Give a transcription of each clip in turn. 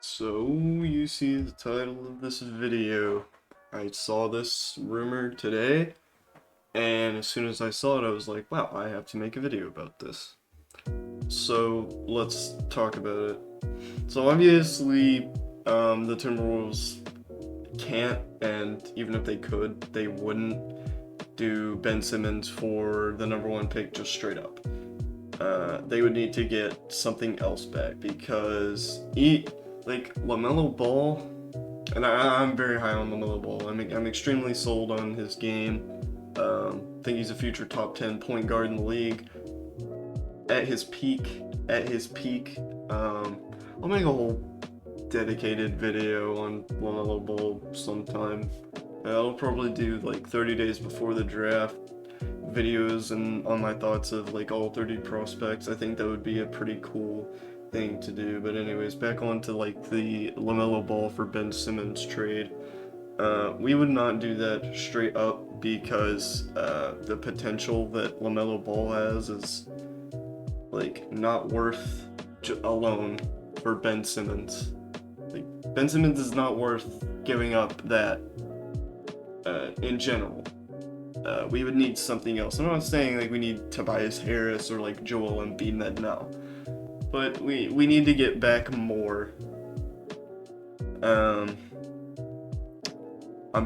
So, you see the title of this video. I saw this rumor today, and as soon as I saw it, I was like, wow, I have to make a video about this. So, let's talk about it. So, obviously, the Timberwolves can't, and even if they could, they wouldn't do Ben Simmons for the number one pick just straight up. They would need to get something else back because LaMelo Ball, and I'm very high on LaMelo Ball. I'm extremely sold on his game. Think he's a future top 10 point guard in the league. At his peak, I'll make a whole dedicated video on LaMelo Ball sometime. I'll probably do like 30 days before the draft videos and on my thoughts of like all 30 prospects. I think that would be a pretty cool thing to do. But anyways, back on to like the LaMelo Ball for Ben Simmons trade. We would not do that straight up because the potential that LaMelo Ball has is like not worth alone for Ben Simmons. Like Ben Simmons is not worth giving up that in general. We would need something else. I'm not saying like we need Tobias Harris or like Joel Embiid that now, but we need to get back more. I'm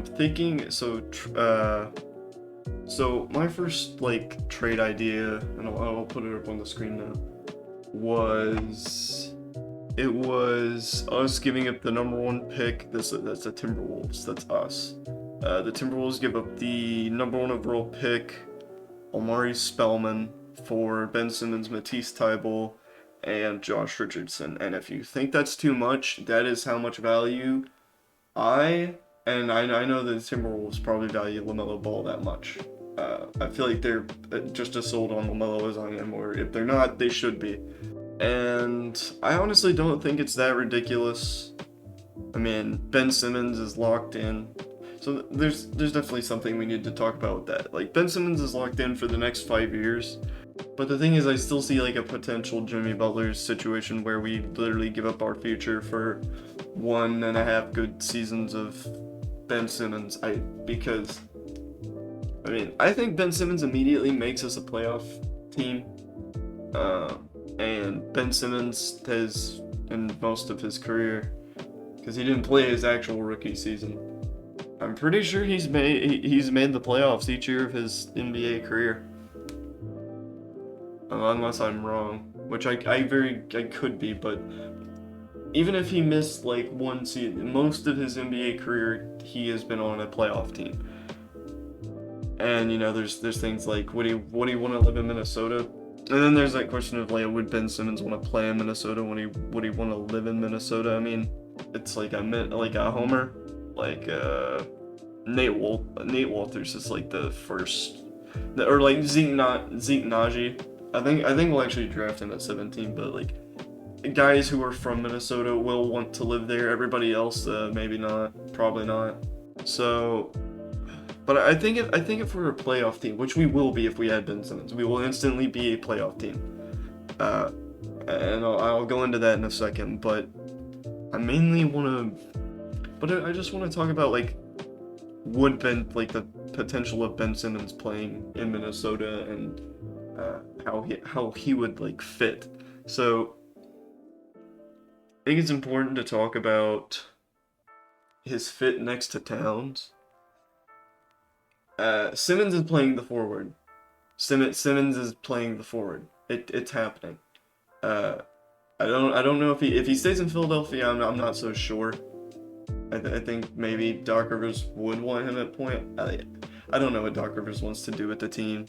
thinking so my first like trade idea, and I'll put it up on the screen now, was us giving up the number one pick. That's the Timberwolves. That's us. The Timberwolves give up the number one overall pick, Omari Spellman, for Ben Simmons, Matisse Thybulle, and Josh Richardson. And if you think that's too much, that is how much value I know that the Timberwolves probably value LaMelo Ball that much. I feel like they're just as sold on LaMelo as I am, or if they're not, they should be. And I honestly don't think it's that ridiculous. I mean, Ben Simmons is locked in. So there's definitely something we need to talk about with that. Like, Ben Simmons is locked in for the next 5 years. But the thing is, I still see like a potential Jimmy Butler situation where we literally give up our future for 1.5 good seasons of Ben Simmons. Because I think Ben Simmons immediately makes us a playoff team. And Ben Simmons has, in most of his career, because he didn't play his actual rookie season, I'm pretty sure he's made the playoffs each year of his NBA career. Unless I'm wrong, which I could be, but even if he missed like one season, most of his NBA career he has been on a playoff team. And there's things like would he want to live in Minnesota? And then there's that question of like, would Ben Simmons want to play in Minnesota? Would he want to live in Minnesota? I mean, it's like a homer, like Nate Walters is like the first, or like Zeke Naji. I think we'll actually draft him at 17, but like guys who are from Minnesota will want to live there. Everybody else, maybe not, probably not. So, but I think if we're a playoff team, which we will be if we had Ben Simmons, we will instantly be a playoff team. And I'll go into that in a second. But I just want to talk about like the potential of Ben Simmons playing in Minnesota and how he would like fit. So I think it's important to talk about his fit next to Towns. Simmons is playing the forward. Simmons is playing the forward. It's happening. I don't know if he stays in Philadelphia. I'm not so sure. I think maybe Doc Rivers would want him at point. I don't know what Doc Rivers wants to do with the team.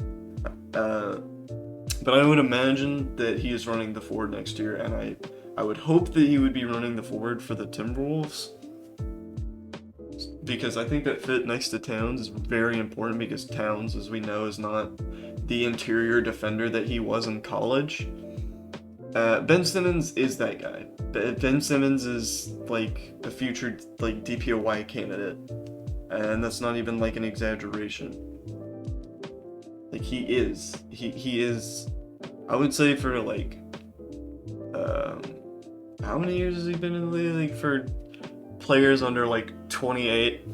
But I would imagine that he is running the forward next year, and I would hope that he would be running the forward for the Timberwolves, because I think that fit next to Towns is very important, because Towns, as we know, is not the interior defender that he was in college. Ben Simmons is that guy. Ben Simmons is like a future like DPOY candidate, and that's not even like an exaggeration. Like he is, I would say for like how many years has he been in the league? For players under like 28,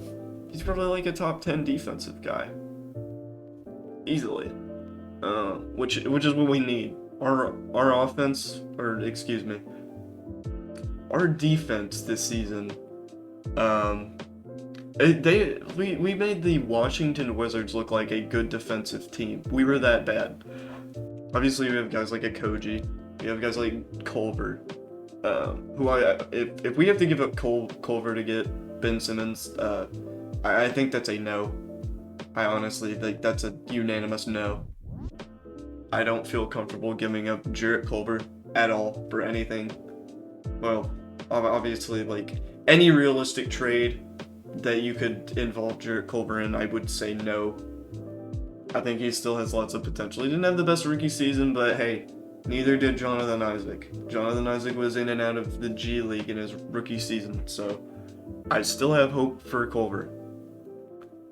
he's probably like a top 10 defensive guy, easily. Which is what we need. Our offense, or excuse me, our defense this season. We made the Washington Wizards look like a good defensive team. We were that bad. Obviously, we have guys like a Koji. We have guys like Culver. If we have to give up Culver to get Ben Simmons, I think that's a no. I honestly think that's a unanimous no. I don't feel comfortable giving up Jarrett Culver at all for anything. Well, obviously, like any realistic trade that you could involve Jarrett Culver in, I would say no. I think he still has lots of potential. He didn't have the best rookie season, but hey, neither did Jonathan Isaac. Jonathan Isaac was in and out of the G League in his rookie season, so I still have hope for Culver.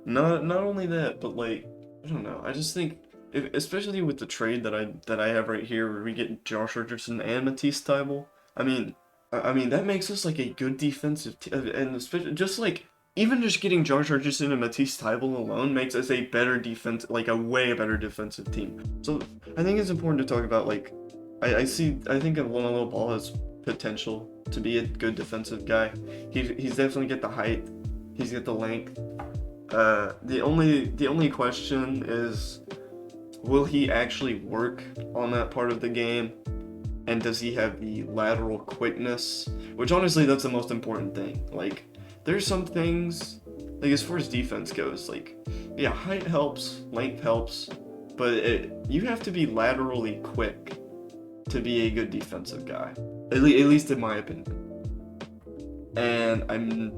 Not only that, but like, I don't know. I just think, especially with the trade that I have right here, where we get Josh Richardson and Matisse Thybulle. I mean that makes us like a good defensive team, and especially just like even just getting Josh Richardson and Matisse Thybulle alone makes us a better defense, like a way better defensive team. So I think it's important to talk about like I think LaMelo Ball has potential to be a good defensive guy. He's definitely got the height. He's got the length. The only question is, will he actually work on that part of the game? And does he have the lateral quickness? Which honestly, that's the most important thing. Like, there's some things, like as far as defense goes, like, yeah, height helps, length helps, but you have to be laterally quick to be a good defensive guy. At least in my opinion. And I'm,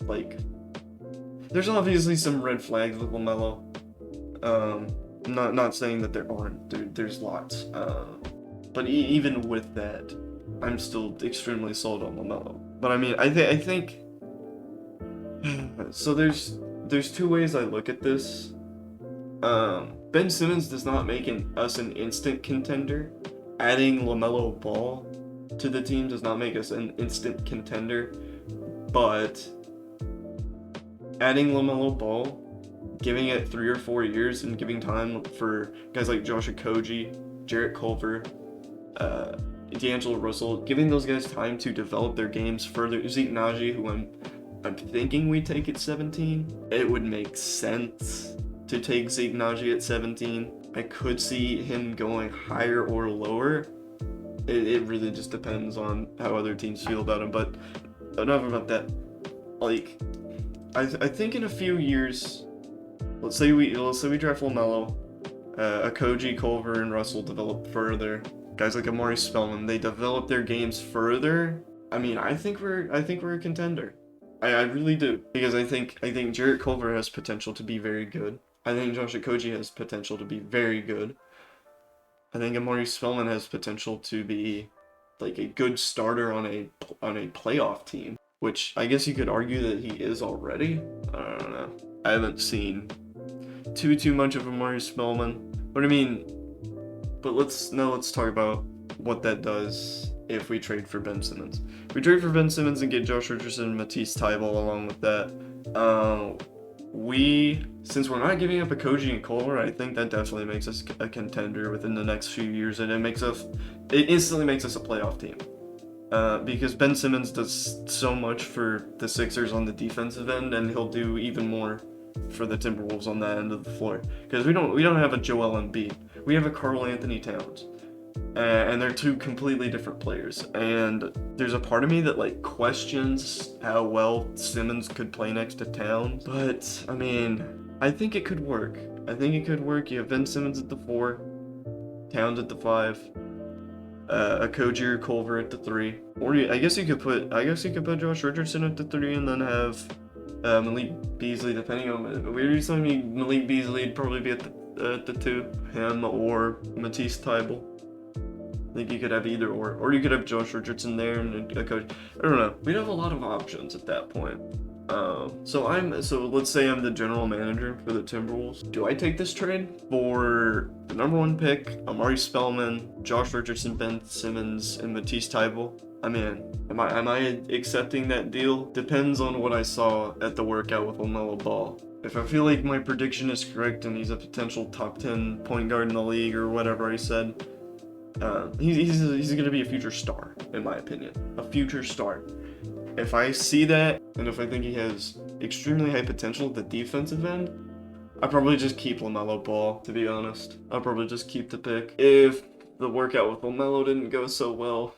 like, there's obviously some red flags with LaMelo. Not saying that there aren't. There's lots. But even with that, I'm still extremely sold on LaMelo. But I mean, I think. So there's two ways I look at this. Ben Simmons does not make us an instant contender. Adding LaMelo Ball to the team does not make us an instant contender. But adding LaMelo Ball, giving it 3 or 4 years, and giving time for guys like Josh Okogie, Jarrett Culver, D'Angelo Russell, giving those guys time to develop their games further. Zeke Naji, who I'm thinking we take at 17. It would make sense to take Zeke Naji at 17. I could see him going higher or lower. It really just depends on how other teams feel about him. But enough about that. Like, I think in a few years, let's say we draft LaMelo, Okogie, Culver, and Russell develop further. Guys like Amari Spellman, they develop their games further. I mean, I think we're a contender. I really do, because I think Jarrett Culver has potential to be very good. I think Josh Okogie has potential to be very good. I think Amari Spellman has potential to be like a good starter on a playoff team, which I guess you could argue that he is already. I don't know. I haven't seen too much of Amari Spellman. But I mean, let's talk about what that does if we trade for Ben Simmons. If we trade for Ben Simmons and get Josh Richardson and Matisse Thybulle along with that, since we're not giving up Okogie and Culver, I think that definitely makes us a contender within the next few years, and it instantly makes us a playoff team. Because Ben Simmons does so much for the Sixers on the defensive end, and he'll do even more for the Timberwolves on that end of the floor. Because we don't have a Joel Embiid, we have a Karl Anthony Towns, and they're two completely different players. And there's a part of me that like questions how well Simmons could play next to Towns, but I mean, I think it could work. You have Ben Simmons at the 4, Towns at the 5. Okogie or Culver at the 3, or I guess you could put Josh Richardson at the 3, and then have Malik Beasley. Depending on, we were saying Malik Beasley would probably be at the 2, him or Matisse Thybulle. I think you could have either or you could have Josh Richardson there and Okogie. I don't know. We'd have a lot of options at that point. So let's say I'm the general manager for the Timberwolves. Do I take this trade for the number 1 pick, Amari Spellman, Josh Richardson, Ben Simmons, and Matisse Thybulle? I mean, am I accepting that deal? Depends on what I saw at the workout with LaMelo Ball. If I feel like my prediction is correct and he's a potential top 10 point guard in the league or whatever I said, he's going to be a future star, in my opinion. A future star. If I see that, and if I think he has extremely high potential at the defensive end, I'd probably just keep LaMelo Ball, to be honest. I'd probably just keep the pick. If the workout with LaMelo didn't go so well,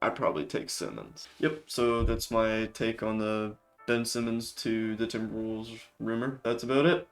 I'd probably take Simmons. Yep, so that's my take on the Ben Simmons to the Timberwolves rumor. That's about it.